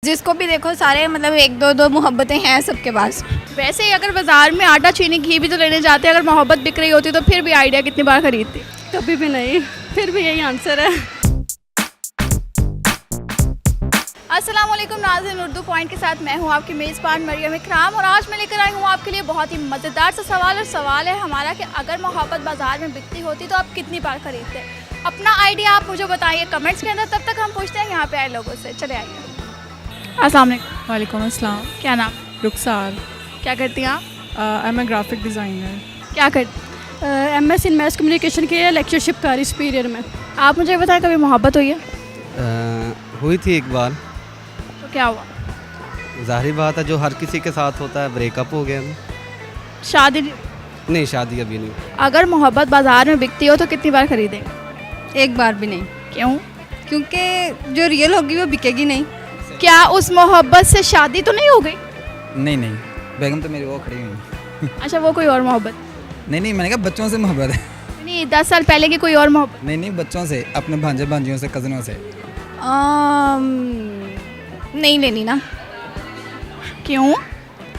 जिसको भी देखो सारे मतलब एक दो दो मोहब्बतें हैं सबके पास। वैसे ही अगर बाजार में आटा चीनी घी भी तो लेने जाते हैं, अगर मोहब्बत बिक रही होती तो फिर भी आइडिया कितनी बार खरीदती? कभी भी नहीं, फिर भी यही आंसर है। अस्सलाम वालेकुम नाज़रीन, उर्दू पॉइंट के साथ मैं हूँ आपकी मेज़बान मरियम इकराम और आज मैं लेकर आई हूँ आपके लिए बहुत ही मज़ेदार सा सवाल। और सवाल है हमारा कि अगर मोहब्बत बाज़ार में बिकती होती तो आप कितनी बार खरीदते? अपना आइडिया आप मुझे बताइए कमेंट्स के अंदर। तब तक हम पूछते हैं यहाँ पे आए लोगों से। चले आइए। अस्सलाम वालेकुम। वालेकुम अस्सलाम। क्या नाम? रुखसार। क्या करती हैं आप? I am a graphic designer. क्या करती? MS इन मैस कम्युनिकेशन के लेक्चरशिप कर इस पीरियड में। आप मुझे बताएं कभी मोहब्बत हुई है? हुई थी एक बार। तो क्या हुआ? जाहिर बात है जो हर किसी के साथ होता है, ब्रेकअप हो गया। शादी? नहीं, शादी अभी नहीं। अगर मोहब्बत बाज़ार में बिकती हो तो कितनी बार खरीदेंगे? एक बार भी नहीं, क्यों? क्योंकि जो रियल होगी वो बिकेगी नहीं। क्या उस मोहब्बत से शादी तो नहीं हो गई? नहीं नहीं, बेगम तो मेरी वो खड़ी हुई। अच्छा, वो कोई और मोहब्बत? नहीं, मैंने कहा बच्चों से मोहब्बत है। नहीं, 10 साल पहले की कोई और मोहब्बत? नहीं, बच्चों से, अपने भांजे भांजियों से, कज़नों से। नहीं लेनी ना। क्यों?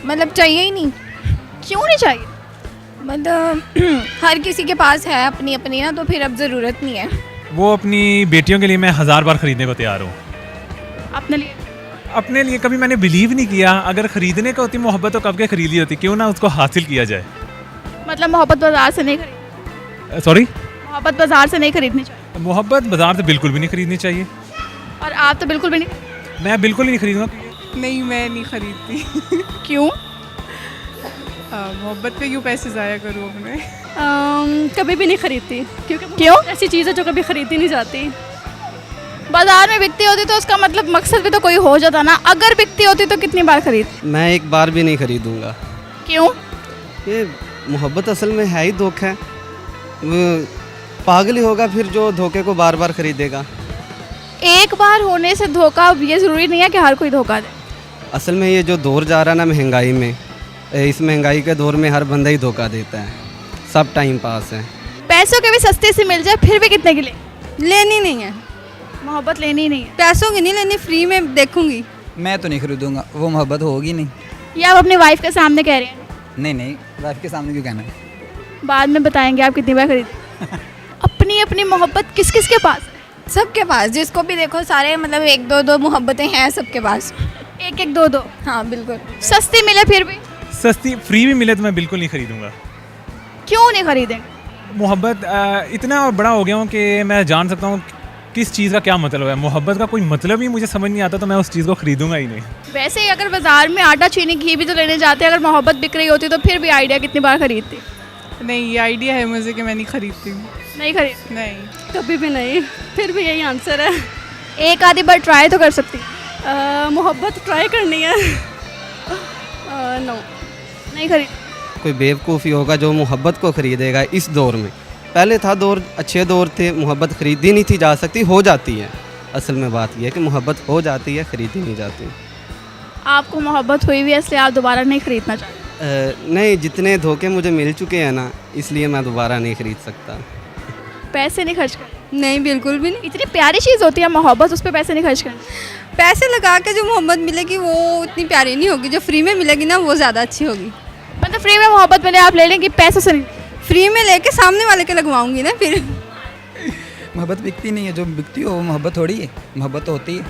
मतलब चाहिए ही नहीं। क्यों नहीं चाहिए? मतलब हर किसी के पास है अपनी अपनी ना, तो फिर अब ज़रूरत नहीं है। वो अपनी बेटियों के लिए मैं 1000 बार खरीदने को तैयार हूँ। अपने लिए? अपने लिए कभी मैंने बिलीव नहीं किया। अगर खरीदने का होती मोहब्बत तो कब के खरीद ली होती। क्यों ना उसको हासिल किया जाए। मतलब मोहब्बत बाजार से नहीं खरीद? सॉरी, मोहब्बत बाजार से नहीं खरीदनी चाहिए? मोहब्बत बाजार से बिल्कुल भी नहीं खरीदनी चाहिए। और आप तो बिल्कुल भी नहीं? मैं बिल्कुल ही नहीं खरीदूंगा। नहीं, मैं नहीं खरीदती। क्यों? मोहब्बत पे क्यों पैसे ज़ाया करूँ अपने। कभी भी नहीं खरीदती, क्योंकि क्यों? ऐसी चीज़ है जो कभी खरीदी नहीं जाती। बाजार में बिकती होती तो उसका मतलब मकसद भी तो कोई हो जाता ना। अगर बिकती होती तो कितनी बार खरीद? मैं एक बार भी नहीं खरीदूंगा। क्यों? ये मोहब्बत असल में है ही धोखा। वो पागल ही होगा फिर जो धोखे को बार बार खरीदेगा। एक बार होने से धोखा ये ज़रूरी नहीं है कि हर कोई धोखा दे। असल में ये जो दौर जा रहा है ना महंगाई में, इस महंगाई के दौर में हर बंदा ही धोखा देता है। सब टाइम पास है। पैसों के भी सस्ते से मिल जाए फिर भी कितने की लेनी नहीं है। मोहब्बत लेनी ही नहीं है? पैसों की नहीं लेनी, फ्री में देखूंगी। मैं तो नहीं खरीदूंगा, वो मोहब्बत होगी नहीं। ये आप अपनी वाइफ के सामने कह रहे हैं? नहीं, वाइफ के सामने क्यों कहना है? बाद में बताएंगे आप कितनी बार खरीद। अपनी अपनी मोहब्बत किस किस के पास है? सबके पास, जिसको भी देखो सारे मतलब एक दो दो मोहब्बतें हैं सबके पास। एक एक दो दो? हाँ बिल्कुल। सस्ती मिले फिर भी? सस्ती फ्री भी मिले तो मैं बिल्कुल नहीं खरीदूंगा। क्यों नहीं खरीदेंगे? मोहब्बत इतना बड़ा हो गया हूँ कि मैं जान सकता हूँ किस चीज़ का क्या मतलब है। मोहब्बत का कोई मतलब ही मुझे समझ नहीं आता, तो मैं उस चीज़ को खरीदूंगा ही नहीं। वैसे ही अगर बाजार में आटा चीनी घी भी तो लेने जाते हैं, अगर मोहब्बत बिक रही होती तो फिर भी आइडिया कितनी बार खरीदती? नहीं, ये आइडिया है मुझे कि मैं नहीं खरीदती। नहीं खरीद? नहीं, कभी भी नहीं, फिर भी यही आंसर है। एक आधी बार ट्राई तो कर सकती? मोहब्बत ट्राई करनी है। नो, नहीं खरीद? कोई बेवकूफ़ी होगा जो मोहब्बत को खरीदेगा इस दौर में। पहले था दौर, अच्छे दौर थे, मोहब्बत खरीदी नहीं थी जा सकती, हो जाती है। असल में बात यह है कि मोहब्बत हो जाती है, खरीदी नहीं जाती। आपको मोहब्बत हुई हुई है इसलिए आप दोबारा नहीं खरीदना चाहते? नहीं, जितने धोखे मुझे मिल चुके हैं ना, इसलिए मैं दोबारा नहीं खरीद सकता। पैसे नहीं खर्च कर? नहीं, बिल्कुल भी नहीं। इतनी प्यारी चीज़ होती है मोहब्बत, उस पर पैसे नहीं खर्च करना। पैसे लगा के जो मोहब्बत मिलेगी वो उतनी प्यारी नहीं होगी, जो फ्री में मिलेगी ना वो ज़्यादा अच्छी होगी। मतलब फ्री में मोहब्बत मिले आप ले लेंगे, पैसों से नहीं? फ्री में लेके सामने वाले के लगवाऊंगी ना फिर। मोहब्बत बिकती नहीं है, जो बिकती हो वो मोहब्बत थोड़ी है। मोहब्बत तो होती है।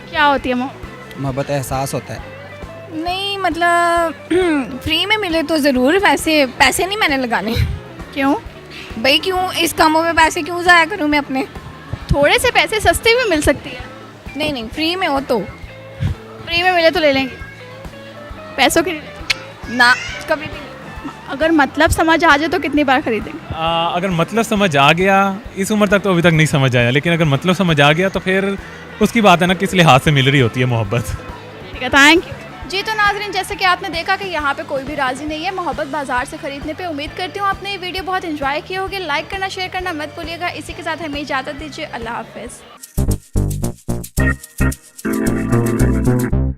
क्या होती है मोहब्बत एहसास होता है। नहीं मतलब फ्री में मिले तो ज़रूर, वैसे पैसे नहीं मैंने लगाने। क्यों भाई? क्यों इस कामों में पैसे क्यों ज़ाया करूँ मैं अपने? थोड़े से पैसे सस्ते भी मिल सकती है। नहीं, फ्री में हो तो। फ्री में मिले तो ले लेंगे, पैसों की ना कभी भी नहीं। अगर मतलब समझ आ जाए तो कितनी बार खरीदेंगे? अगर मतलब समझ आ गया, इस उम्र तक तो अभी तक नहीं समझ आया, लेकिन अगर मतलब समझ आ गया तो फिर उसकी बात है ना किस लिहाज से मिल रही होती है मोहब्बत। ठीक है, थैंक यू जी। तो नाज़रीन, जैसे कि आपने देखा कि यहाँ पे कोई भी राज़ी नहीं है मोहब्बत बाजार से खरीदने पे। उम्मीद करती हूँ आपने ये वीडियो बहुत एंजॉय की होगी। लाइक करना, शेयर करना मत भूलिएगा। इसी के साथ हमें इजाज़त दीजिए। अल्लाह हाफ़िज़।